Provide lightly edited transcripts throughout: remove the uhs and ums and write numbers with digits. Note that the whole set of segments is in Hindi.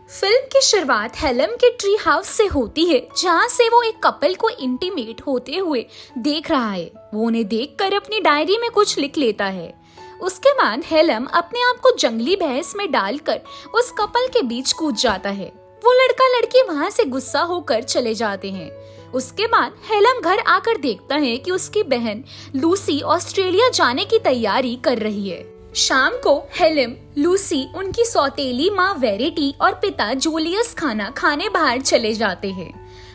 फिल्म की शुरुआत हेलेम के ट्री हाउस से होती है, जहाँ से वो एक कपल को इंटीमेट होते हुए देख रहा है। वो उन्हें देखकर अपनी डायरी में कुछ लिख लेता है। उसके बाद हेलेम अपने आप को जंगली भैंस में डालकर उस कपल के बीच कूद जाता है। वो लड़का लड़की वहाँ से गुस्सा होकर चले जाते हैं। उसके बाद हेलेम घर आकर देखता है कि उसकी बहन लूसी ऑस्ट्रेलिया जाने की तैयारी कर रही है। शाम को हेलेम, लूसी, उनकी सौतेली माँ वेरिटी और पिता जूलियस खाना खाने बाहर चले जाते हैं।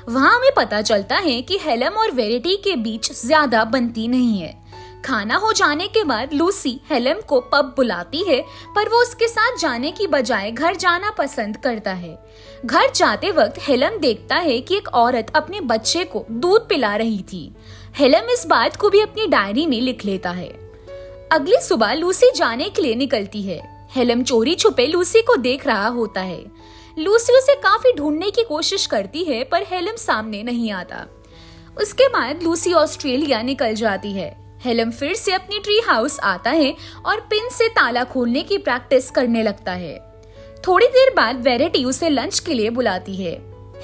वहाँ हमें पता चलता है कि हेलेम और वेरिटी के बीच ज्यादा बनती नहीं है। खाना हो जाने के बाद लूसी हेलेम को पब बुलाती है, पर वो उसके साथ जाने की बजाय घर जाना पसंद करता है। घर जाते वक्त हेलेम देखता है कि एक औरत अपने बच्चे को दूध पिला रही थी। हेलेम इस बात को भी अपनी डायरी में लिख लेता है। अगली सुबह लूसी जाने के लिए निकलती है। हेलेम चोरी छुपे लूसी को देख रहा होता है। लूसी उसे काफी ढूंढने की कोशिश करती है, पर हेलेम सामने नहीं आता। उसके बाद लूसी ऑस्ट्रेलिया निकल जाती है। हेलेम फिर से अपनी ट्री हाउस आता है और पिन से ताला खोलने की प्रैक्टिस करने लगता है। थोड़ी देर बाद वेरिटी उसे लंच के लिए बुलाती है।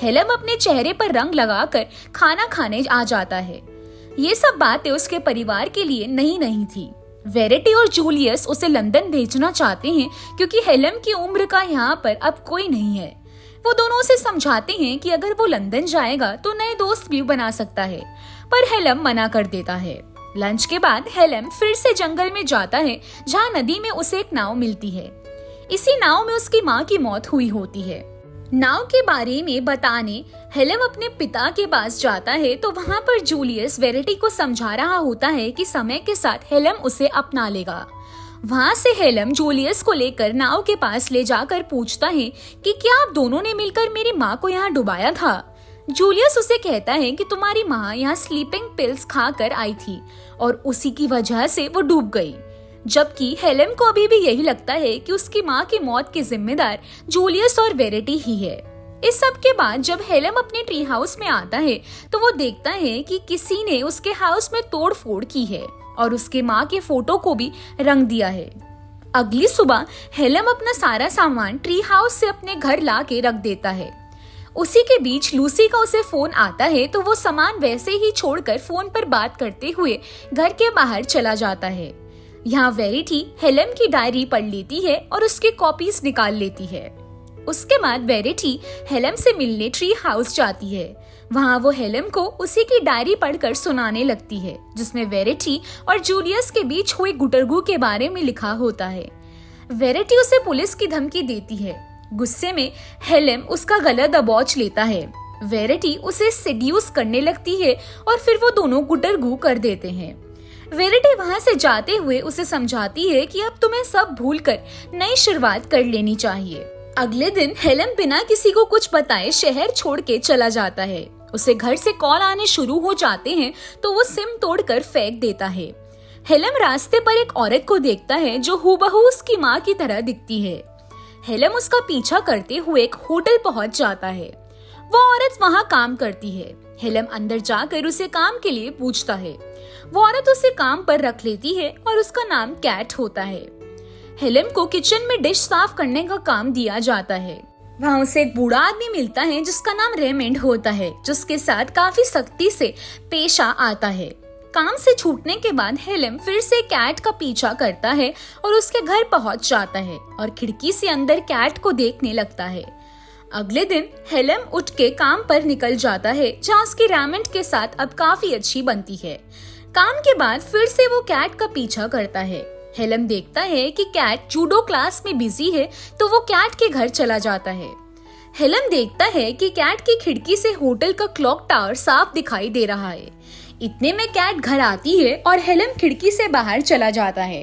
हेलेम अपने चेहरे पर रंग लगाकर खाना खाने आ जाता है। ये सब बातें उसके परिवार के लिए नई नहीं थी। वेरिटी और जूलियस उसे लंदन भेजना चाहते हैं, क्योंकि हेलेम की उम्र का यहाँ पर अब कोई नहीं है। वो दोनों उसे समझाते हैं कि अगर वो लंदन जाएगा तो नए दोस्त भी बना सकता है, पर हेलेम मना कर देता है। लंच के बाद हेलेम फिर से जंगल में जाता है, जहाँ नदी में उसे एक नाव मिलती है। इसी नाव में उसकी माँ की मौत हुई होती है। नाव के बारे में बताने हेलेम अपने पिता के पास जाता है, तो वहाँ पर जूलियस वेरिटी को समझा रहा होता है कि समय के साथ हेलेम उसे अपना लेगा। वहाँ से हेलेम जूलियस को लेकर नाव के पास ले जाकर पूछता है कि क्या आप दोनों ने मिलकर मेरी माँ को यहाँ डुबाया था। जूलियस उसे कहता है कि तुम्हारी माँ यहाँ स्लीपिंग पिल्स खाकर आई थी और उसी की वजह से वो डूब गई। जबकि हेलेम को अभी भी यही लगता है कि उसकी माँ की मौत के जिम्मेदार जूलियस और वेरिटी ही है। इस सब के बाद जब हेलेम अपने ट्री हाउस में आता है, तो वो देखता है कि किसी ने उसके हाउस में तोड़ फोड़ की है और उसके माँ के फोटो को भी रंग दिया है। अगली सुबह हेलेम अपना सारा सामान ट्री हाउस से अपने घर ला के रख देता है। उसी के बीच लूसी का उसे फोन आता है, तो वो सामान वैसे ही छोड़कर फोन पर बात करते हुए घर के बाहर चला जाता है। यहाँ वेरिटी हेलेम की डायरी पढ़ लेती है और उसकी कॉपीज निकाल लेती है। उसके बाद वेरिटी हेलेम से मिलने ट्री हाउस जाती है। वहाँ वो हेलेम को उसी की डायरी पढ़कर सुनाने लगती है, जिसमें वेरिटी और जूलियस के बीच हुए गुटरगू के बारे में लिखा होता है। वेरिटी उसे पुलिस की धमकी देती है। गुस्से में हेलेम उसका गला दबोच लेता है। वेरिटी उसे सेड्यूस करने लगती है और फिर वो दोनों गुटरगू कर देते हैं। वेरिटी वहाँ से जाते हुए उसे समझाती है कि अब तुम्हें सब भूलकर नई शुरुआत कर लेनी चाहिए। अगले दिन हेलेम बिना किसी को कुछ बताए शहर छोड़ के चला जाता है। उसे घर से कॉल आने शुरू हो जाते हैं, तो वो सिम तोड़कर फेंक देता है। हेलेम रास्ते पर एक औरत को देखता है जो हूबहू उसकी माँ की तरह दिखती है। हेलेम उसका पीछा करते हुए एक होटल पहुंच जाता है। वो औरत वहाँ काम करती है। हेलेम अंदर जाकर उसे काम के लिए पूछता है। वो औरत उसे काम पर रख लेती है और उसका नाम कैट होता है। हेलेम को किचन में डिश साफ करने का काम दिया जाता है। वहाँ उसे एक बूढ़ा आदमी मिलता है जिसका नाम रेमंड होता है, जिसके साथ काफी सख्ती से पेश आता है। काम से छूटने के बाद हेलेम फिर से कैट का पीछा करता है और उसके घर पहुंच जाता है और खिड़की से अंदर कैट को देखने लगता है। अगले दिन हेलेम उठ के काम पर निकल जाता है, जहाँ उसकी रेमंड के साथ अब काफी अच्छी बनती है। काम के बाद फिर से वो कैट का पीछा करता है। हेलेम देखता है कि कैट जूडो क्लास में बिजी है, तो वो कैट के घर चला जाता है। हेलेम देखता है कि कैट की खिड़की से होटल का क्लॉक टावर साफ दिखाई दे रहा है। इतने में कैट घर आती है और हेलेम खिड़की से बाहर चला जाता है।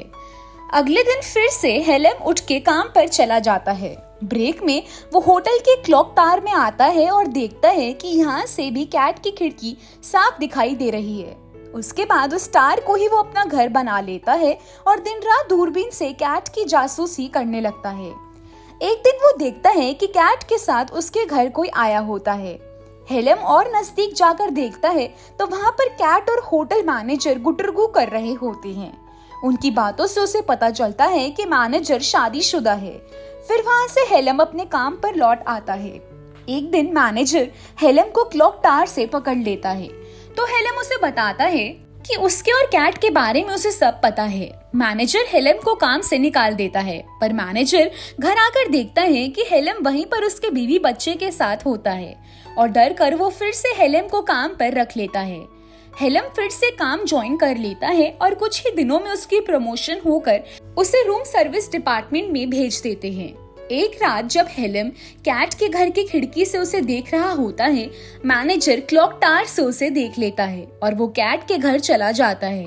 अगले दिन फिर से हेलेम उठ के काम पर चला जाता है। ब्रेक में वो होटल के क्लॉक टावर में आता है और देखता है कि यहाँ से भी कैट की खिड़की साफ दिखाई दे रही है। उसके बाद उस टावर को ही वो अपना घर बना लेता है और दिन रात दूरबीन से कैट की जासूसी करने लगता है। एक दिन वो देखता है कि कैट के साथ उसके घर कोई आया होता है। हेलेम और नजदीक जाकर देखता है तो वहाँ पर कैट और होटल मैनेजर गुटरगू कर रहे होते हैं। उनकी बातों से उसे पता चलता है कि मैनेजर शादीशुदा है। फिर वहाँ से हेलम अपने काम पर लौट आता है। एक दिन मैनेजर हेलम को क्लॉक टावर से पकड़ लेता है, तो हेलम उसे बताता है कि उसके और कैट के बारे में उसे सब पता है। मैनेजर हेलम को काम से निकाल देता है, पर मैनेजर घर आकर देखता है कि हेलम वहीं पर उसके बीवी बच्चे के साथ होता है और डर कर वो फिर से हेलम को काम पर रख लेता है। हेलम फिर से काम ज्वाइन कर लेता है और कुछ ही दिनों में उसकी प्रमोशन होकर उसे रूम सर्विस डिपार्टमेंट में भेज देते हैं। एक रात जब हेलम कैट के घर की खिड़की से उसे देख रहा होता है, मैनेजर क्लॉक टावर से उसे देख लेता है और वो कैट के घर चला जाता है।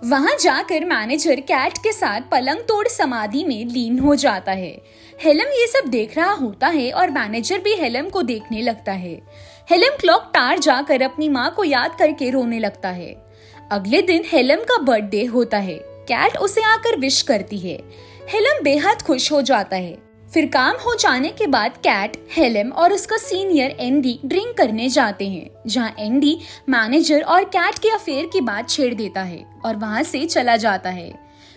वहां जाकर मैनेजर कैट के साथ पलंग तोड़ समाधि में लीन हो जाता है। हेलम ये सब देख रहा होता है और मैनेजर भी हेलम को देखने लगता है। हेलम क्लॉक टावर जाकर अपनी माँ को याद करके रोने लगता है। अगले दिन हेलम का बर्थडे होता है। कैट उसे आकर विश करती है। हेलम बेहद खुश हो जाता है। फिर काम हो जाने के बाद कैट, हेलम और उसका सीनियर एंडी ड्रिंक करने जाते हैं, जहां एंडी मैनेजर और कैट के अफेयर की बात छेड़ देता है और वहां से चला जाता है।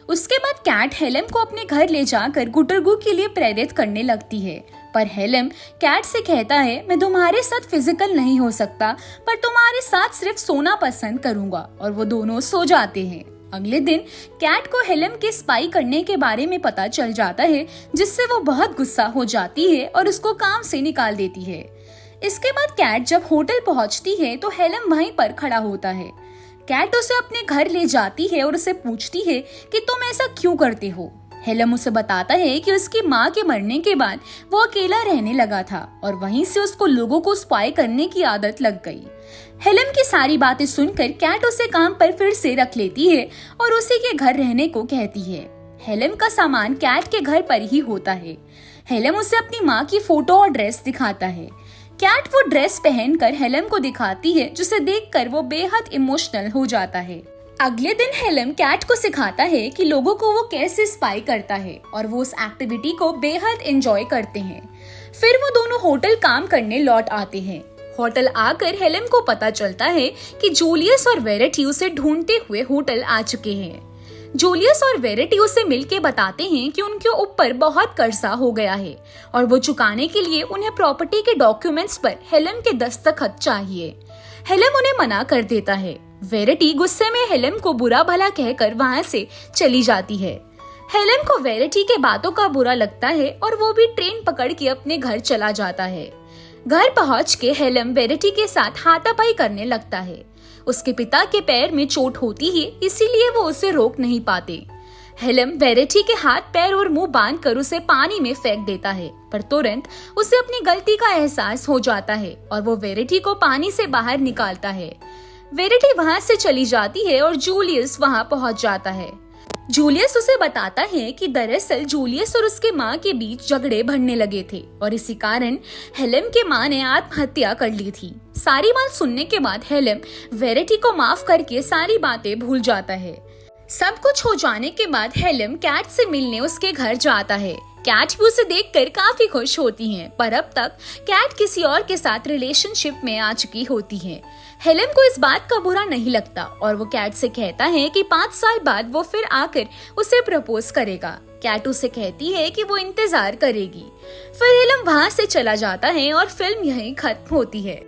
उसके बाद कैट हेलम को अपने घर ले जाकर गुटरगू के लिए प्रेरित करने लगती है, पर हेलम कैट से कहता है, मैं तुम्हारे साथ फिजिकल नहीं हो सकता, पर तुम्हारे साथ सिर्फ सोना पसंद करूंगा, और वो दोनों सो जाते हैं। अगले दिन कैट को हेलम के स्पाई करने के बारे में पता चल जाता है, जिससे वो बहुत गुस्सा हो जाती है और उसको काम से निकाल देती है। इसके बाद कैट जब होटल पहुंचती है तो हेलम वहीं पर खड़ा होता है। कैट उसे अपने घर ले जाती है और उसे पूछती है कि तुम ऐसा क्यों करते हो। हेलम उसे बताता है कि उसकी माँ के मरने के बाद वो अकेला रहने लगा था और वहीं से उसको लोगों को स्पाई करने की आदत लग गई। हेलम की सारी बातें सुनकर कैट उसे काम पर फिर से रख लेती है और उसी के घर रहने को कहती है। हेलम का सामान कैट के घर पर ही होता है। हेलम उसे अपनी माँ की फोटो और ड्रेस दिखाता है। कैट वो ड्रेस पहनकर हेलम को दिखाती है, जिसे देखकर वो बेहद इमोशनल हो जाता है। अगले दिन हेलम कैट को सिखाता है कि लोगों को वो कैसे स्पाई करता है और वो उस एक्टिविटी को बेहद एंजॉय करते हैं। फिर वो दोनों होटल काम करने लौट आते हैं। होटल आकर हेलम को पता चलता है कि जूलियस और वेरेटी उसे ढूंढते हुए होटल आ चुके हैं। जूलियस और वेरेटी उसे मिलके बताते हैं कि उनके ऊपर बहुत कर्जा हो गया है और वो चुकाने के लिए उन्हें प्रॉपर्टी के डॉक्यूमेंट्स पर हेलम के दस्तखत चाहिए। हेलम उन्हें मना कर देता है। वेरेटी गुस्से में हेलम को बुरा भला कहकर वहाँ से चली जाती है। हेलम को वेरेटी के बातों का बुरा लगता है और वो भी ट्रेन पकड़ के अपने घर चला जाता है। घर पहुँच के हेलम वेरेटी के साथ हाथापाई करने लगता है। उसके पिता के पैर में चोट होती है, इसीलिए वो उसे रोक नहीं पाते। हेलम वेरेटी के हाथ, पैर और मुंह बांधकर उसे पानी में फेंक देता है, पर तुरंत उसे अपनी गलती का एहसास हो जाता है और वो वेरेटी को पानी से बाहर निकालता है। वेरेटी वहाँ से चली जाती है और जूलियस वहाँ पहुँच जाता है। जूलियस उसे बताता है कि दरअसल जूलियस और उसके माँ के बीच झगड़े बढ़ने लगे थे और इसी कारण हेलम के माँ ने आत्महत्या कर ली थी। सारी बात सुनने के बाद हेलम वेरेटी को माफ करके सारी बातें भूल जाता है। सब कुछ हो जाने के बाद हेलम कैट से मिलने उसके घर जाता है। कैट भी उसे देखकर काफी खुश होती है, पर अब तक कैट किसी और के साथ रिलेशनशिप में आ चुकी होती है। हेलम को इस बात का बुरा नहीं लगता और वो कैट से कहता है कि 5 साल बाद वो फिर आकर उसे प्रपोज करेगा। कैट उसे कहती है कि वो इंतजार करेगी। फिर हेलम वहाँ से चला जाता है और फिल्म यहीं खत्म होती है।